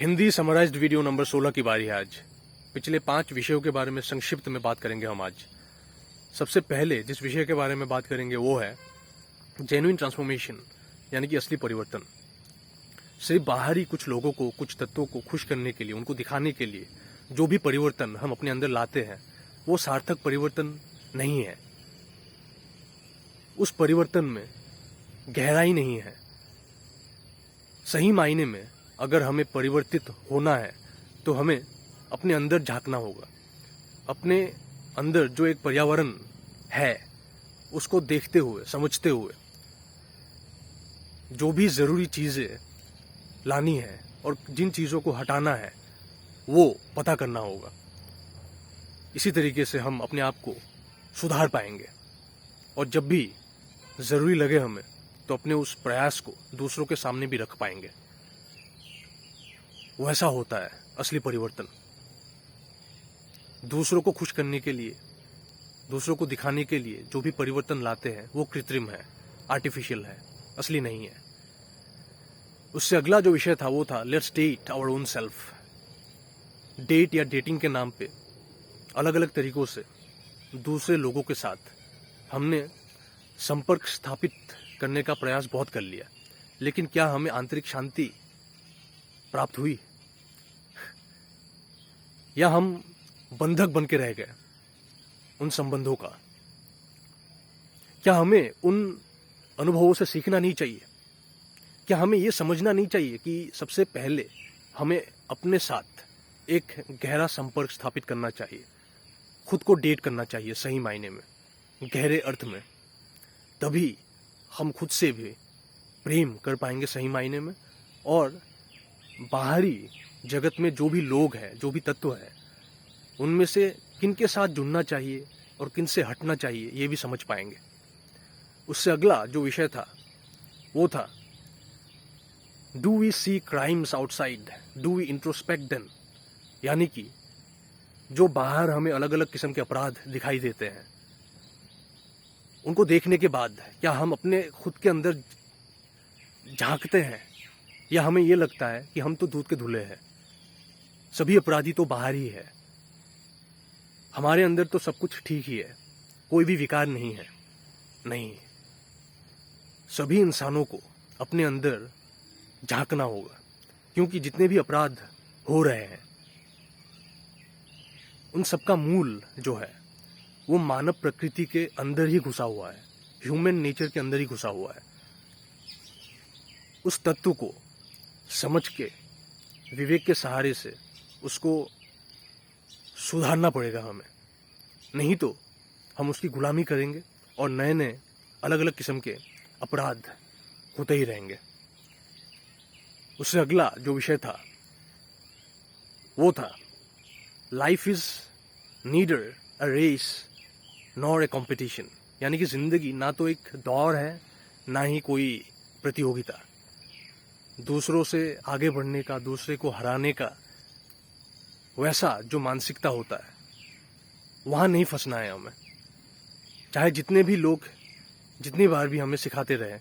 Hindi summarised video number 16 की बारी है आज। पिछले 5 विषयों के बारे में संक्षिप्त में बात करेंगे हम आज। सबसे पहले जिस विषय के बारे में बात करेंगे वो है जेन्युइन ट्रांसफॉर्मेशन, यानी कि असली परिवर्तन। सिर्फ बाहरी कुछ लोगों को, कुछ तत्वों को खुश करने के लिए, उनको दिखाने के लिए जो भी परिवर्तन हम अपने अंदर लाते हैं वो सार्थक परिवर्तन नहीं है। उस परिवर्तन में गहराई नहीं है। सही मायने में अगर हमें परिवर्तित होना है तो हमें अपने अंदर झांकना होगा। अपने अंदर जो एक पर्यावरण है उसको देखते हुए, समझते हुए जो भी जरूरी चीजें लानी है और जिन चीजों को हटाना है वो पता करना होगा। इसी तरीके से हम अपने आप को सुधार पाएंगे और जब भी जरूरी लगे हमें तो अपने उस प्रयास को दूसरों के सामने भी रख पाएंगे। वैसा होता है असली परिवर्तन। दूसरों को खुश करने के लिए, दूसरों को दिखाने के लिए जो भी परिवर्तन लाते हैं वो कृत्रिम है, आर्टिफिशियल है, असली नहीं है। उससे अगला जो विषय था वो था let's date our own self. Date या डेटिंग के नाम पे अलग अलग तरीकों से दूसरे लोगों के साथ हमने संपर्क स्थापित करने का प्रयास बहुत कर लिया, लेकिन क्या हमें आंतरिक शांति प्राप्त हुई या हम बंधक बन के रह गए उन संबंधों का? क्या हमें उन अनुभवों से सीखना नहीं चाहिए? क्या हमें यह समझना नहीं चाहिए कि सबसे पहले हमें अपने साथ एक गहरा संपर्क स्थापित करना चाहिए, खुद को डेट करना चाहिए सही मायने में, गहरे अर्थ में। तभी हम खुद से भी प्रेम कर पाएंगे सही मायने में, और बाहरी जगत में जो भी लोग हैं, जो भी तत्व है, उनमें से किन के साथ जुड़ना चाहिए और किन से हटना चाहिए ये भी समझ पाएंगे। उससे अगला जो विषय था वो था do we see crimes outside, do we introspect them. यानी कि जो बाहर हमें अलग अलग किस्म के अपराध दिखाई देते हैं, उनको देखने के बाद क्या हम अपने खुद के अंदर झांकते हैं या हमें ये लगता है कि हम तो दूध के धुले हैं, सभी अपराधी तो बाहर ही है, हमारे अंदर तो सब कुछ ठीक ही है, कोई भी विकार नहीं है? नहीं, सभी इंसानों को अपने अंदर झांकना होगा, क्योंकि जितने भी अपराध हो रहे हैं उन सबका मूल जो है वो मानव प्रकृति के अंदर ही घुसा हुआ है, ह्यूमन नेचर के अंदर ही घुसा हुआ है। उस तत्व को समझ के विवेक के सहारे से उसको सुधारना पड़ेगा हमें, नहीं तो हम उसकी गुलामी करेंगे और नए नए अलग अलग किस्म के अपराध होते ही रहेंगे। उससे अगला जो विषय था वो था life is neither a race nor a competition. यानी कि जिंदगी ना तो एक दौड़ है ना ही कोई प्रतियोगिता। दूसरों से आगे बढ़ने का, दूसरे को हराने का वैसा जो मानसिकता होता है वहां नहीं फंसना है हमें। चाहे जितने भी लोग जितनी बार भी हमें सिखाते रहे,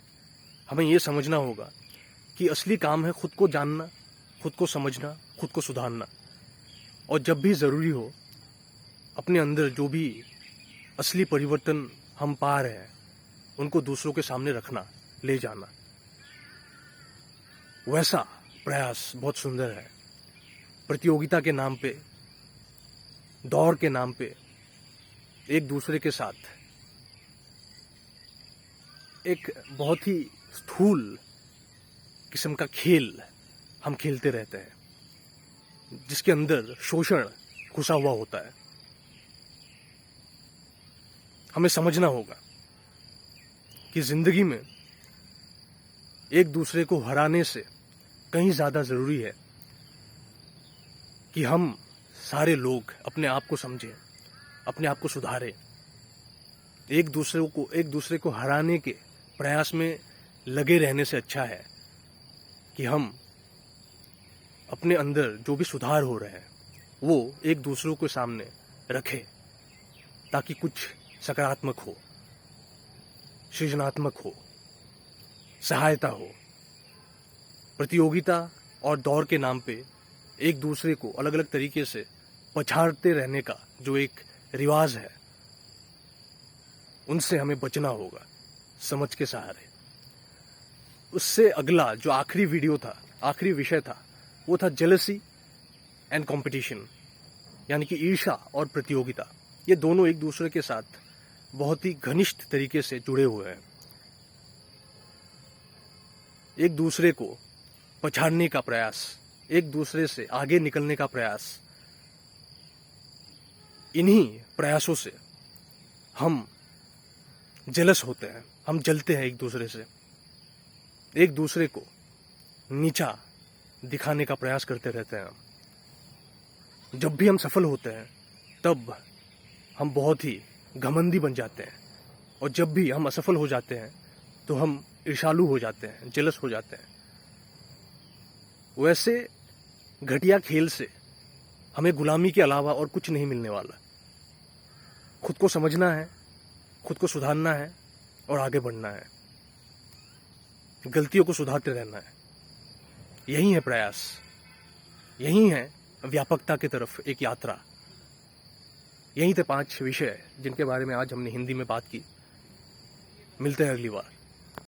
हमें यह समझना होगा कि असली काम है खुद को जानना, खुद को समझना, खुद को सुधारना, और जब भी जरूरी हो अपने अंदर जो भी असली परिवर्तन हम पा रहे हैं उनको दूसरों के सामने रखना, ले जाना। वैसा प्रयास बहुत सुंदर है। प्रतियोगिता के नाम पे, दौड़ के नाम पे एक दूसरे के साथ एक बहुत ही स्थूल किस्म का खेल हम खेलते रहते हैं, जिसके अंदर शोषण घुसा हुआ होता है। हमें समझना होगा कि जिंदगी में एक दूसरे को हराने से कहीं ज्यादा जरूरी है कि हम सारे लोग अपने आप को समझें, अपने आप को सुधारें। एक दूसरे को हराने के प्रयास में लगे रहने से अच्छा है कि हम अपने अंदर जो भी सुधार हो रहे हैं वो एक दूसरों के सामने रखें, ताकि कुछ सकारात्मक हो, सृजनात्मक हो, सहायता हो। प्रतियोगिता और दौड़ के नाम पे एक दूसरे को अलग अलग तरीके से पछाड़ते रहने का जो एक रिवाज है, उनसे हमें बचना होगा समझ के सहारे। उससे अगला जो आखिरी वीडियो था, आखिरी विषय था, वो था जेलसी एंड कंपटीशन, यानी कि ईर्ष्या और प्रतियोगिता। ये दोनों एक दूसरे के साथ बहुत ही घनिष्ठ तरीके से जुड़े हुए हैं। एक दूसरे को पछाड़ने का प्रयास, एक दूसरे से आगे निकलने का प्रयास, इन्हीं प्रयासों से हम जेलस होते हैं, हम जलते हैं एक दूसरे से, एक दूसरे को नीचा दिखाने का प्रयास करते रहते हैं। जब भी हम सफल होते हैं तब हम बहुत ही घमंडी बन जाते हैं, और जब भी हम असफल हो जाते हैं तो हम ईर्ष्यालु हो जाते हैं, जेलस हो जाते हैं। वैसे घटिया खेल से हमें गुलामी के अलावा और कुछ नहीं मिलने वाला। खुद को समझना है, खुद को सुधारना है और आगे बढ़ना है, गलतियों को सुधारते रहना है। यही है प्रयास, यही है व्यापकता की तरफ एक यात्रा। यही थे 5 विषय जिनके बारे में आज हमने हिंदी में बात की। मिलते हैं अगली बार।